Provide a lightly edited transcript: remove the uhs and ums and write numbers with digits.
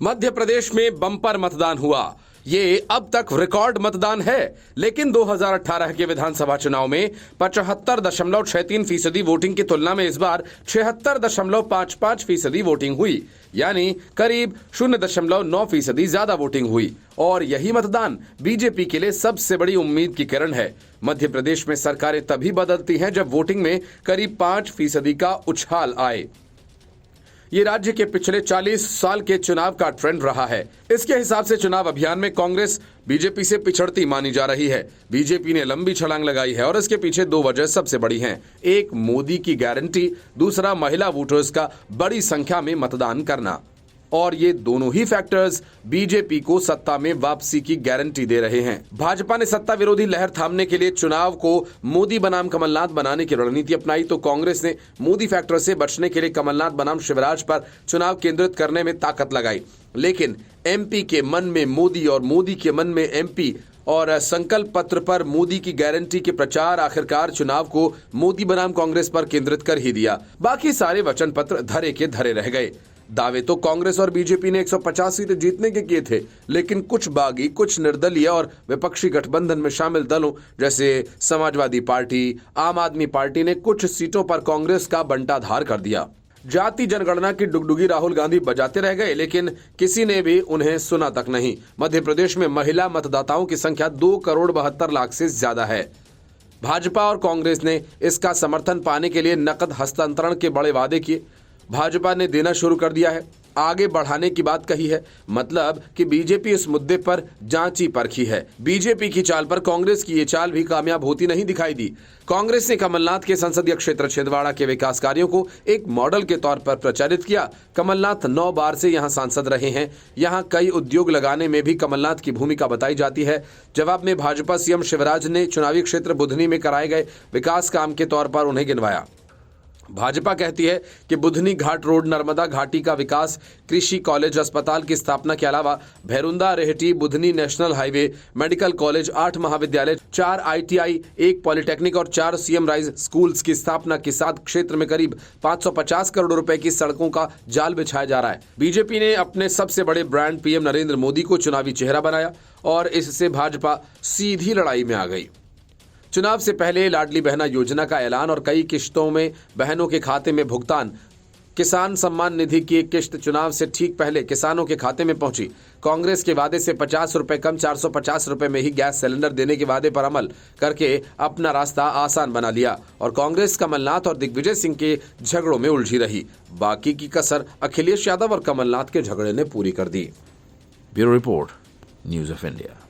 मध्य प्रदेश में बम्पर मतदान हुआ। ये अब तक रिकॉर्ड मतदान है, लेकिन 2018 के विधानसभा चुनाव में 75.63% वोटिंग की तुलना में इस बार 76.55% वोटिंग हुई, यानी करीब 0.9% ज्यादा वोटिंग हुई। और यही मतदान बीजेपी के लिए सबसे बड़ी उम्मीद की किरण है। मध्य प्रदेश में सरकारें तभी बदलती हैं जब वोटिंग में करीब 5% का उछाल आए। ये राज्य के पिछले 40 साल के चुनाव का ट्रेंड रहा है। इसके हिसाब से चुनाव अभियान में कांग्रेस बीजेपी से पिछड़ती मानी जा रही है। बीजेपी ने लंबी छलांग लगाई है और इसके पीछे दो वजह सबसे बड़ी हैं। एक, मोदी की गारंटी, दूसरा महिला वोटर्स का बड़ी संख्या में मतदान करना। और ये दोनों ही फैक्टर्स बीजेपी को सत्ता में वापसी की गारंटी दे रहे हैं। भाजपा ने सत्ता विरोधी लहर थामने के लिए चुनाव को मोदी बनाम कमलनाथ बनाने की रणनीति अपनाई, तो कांग्रेस ने मोदी फैक्टर से बचने के लिए कमलनाथ बनाम शिवराज पर चुनाव केंद्रित करने में ताकत लगाई। लेकिन एमपी के मन में मोदी और मोदी के मन में एमपी और संकल्प पत्र पर मोदी की गारंटी के प्रचार आखिरकार चुनाव को मोदी बनाम कांग्रेस पर केंद्रित कर ही दिया। बाकी सारे वचन पत्र धरे के धरे रह गए। दावे तो कांग्रेस और बीजेपी ने 150 सीटें जीतने के किए थे, लेकिन कुछ बागी, कुछ निर्दलीय और विपक्षी गठबंधन में शामिल दलों जैसे समाजवादी पार्टी, आम आदमी पार्टी ने कुछ सीटों पर कांग्रेस का बंटाधार कर दिया। जाति जनगणना की डुगडुगी राहुल गांधी बजाते रह गए, लेकिन किसी ने भी उन्हें सुना तक नहीं। मध्य प्रदेश में महिला मतदाताओं की संख्या 2,72,00,000 से ज्यादा है। भाजपा और कांग्रेस ने इसका समर्थन पाने के लिए नकद हस्तांतरण के बड़े वादे किए। भाजपा ने देना शुरू कर दिया है, आगे बढ़ाने की बात कही है। मतलब कि बीजेपी इस मुद्दे पर जांची परखी है। बीजेपी की चाल पर कांग्रेस की ये चाल भी कामयाब होती नहीं दिखाई दी। कांग्रेस ने कमलनाथ के संसदीय क्षेत्र छिंदवाड़ा के विकास कार्यों को एक मॉडल के तौर पर प्रचारित किया। कमलनाथ 9 बार से यहां सांसद रहे हैं। यहां कई उद्योग लगाने में भी कमलनाथ की भूमिका बताई जाती है। जवाब में भाजपा सीएम शिवराज ने चुनावी क्षेत्र बुधनी में कराए गए विकास काम के तौर पर उन्हें गिनवाया। भाजपा कहती है कि बुधनी घाट रोड, नर्मदा घाटी का विकास, कृषि कॉलेज, अस्पताल की स्थापना के अलावा Bhairunda Rehti Budhni national highway, medical college, 8 महाविद्यालय, 4 ITI, 1 पॉलिटेक्निक और 4 CM राइज स्कूल्स की स्थापना के साथ क्षेत्र में करीब 550 करोड़ रुपए की सड़कों का जाल बिछाया जा रहा है। बीजेपी ने अपने सबसे बड़े ब्रांड PM नरेंद्र मोदी को चुनावी चेहरा बनाया और इससे भाजपा सीधी लड़ाई में आ गई। चुनाव से पहले लाडली बहना योजना का ऐलान और कई किश्तों में बहनों के खाते में भुगतान। किसान सम्मान निधि की एक किश्त चुनाव से ठीक पहले किसानों के खाते में पहुंची। कांग्रेस के वादे से 50 रुपए कम 450 रुपए में ही गैस सिलेंडर देने के वादे पर अमल करके अपना रास्ता आसान बना लिया। और कांग्रेस कमलनाथ और दिग्विजय सिंह के झगड़ों में उलझी रही। बाकी की कसर अखिलेश यादव और कमलनाथ के झगड़े ने पूरी कर दी। Bureau report, news of India.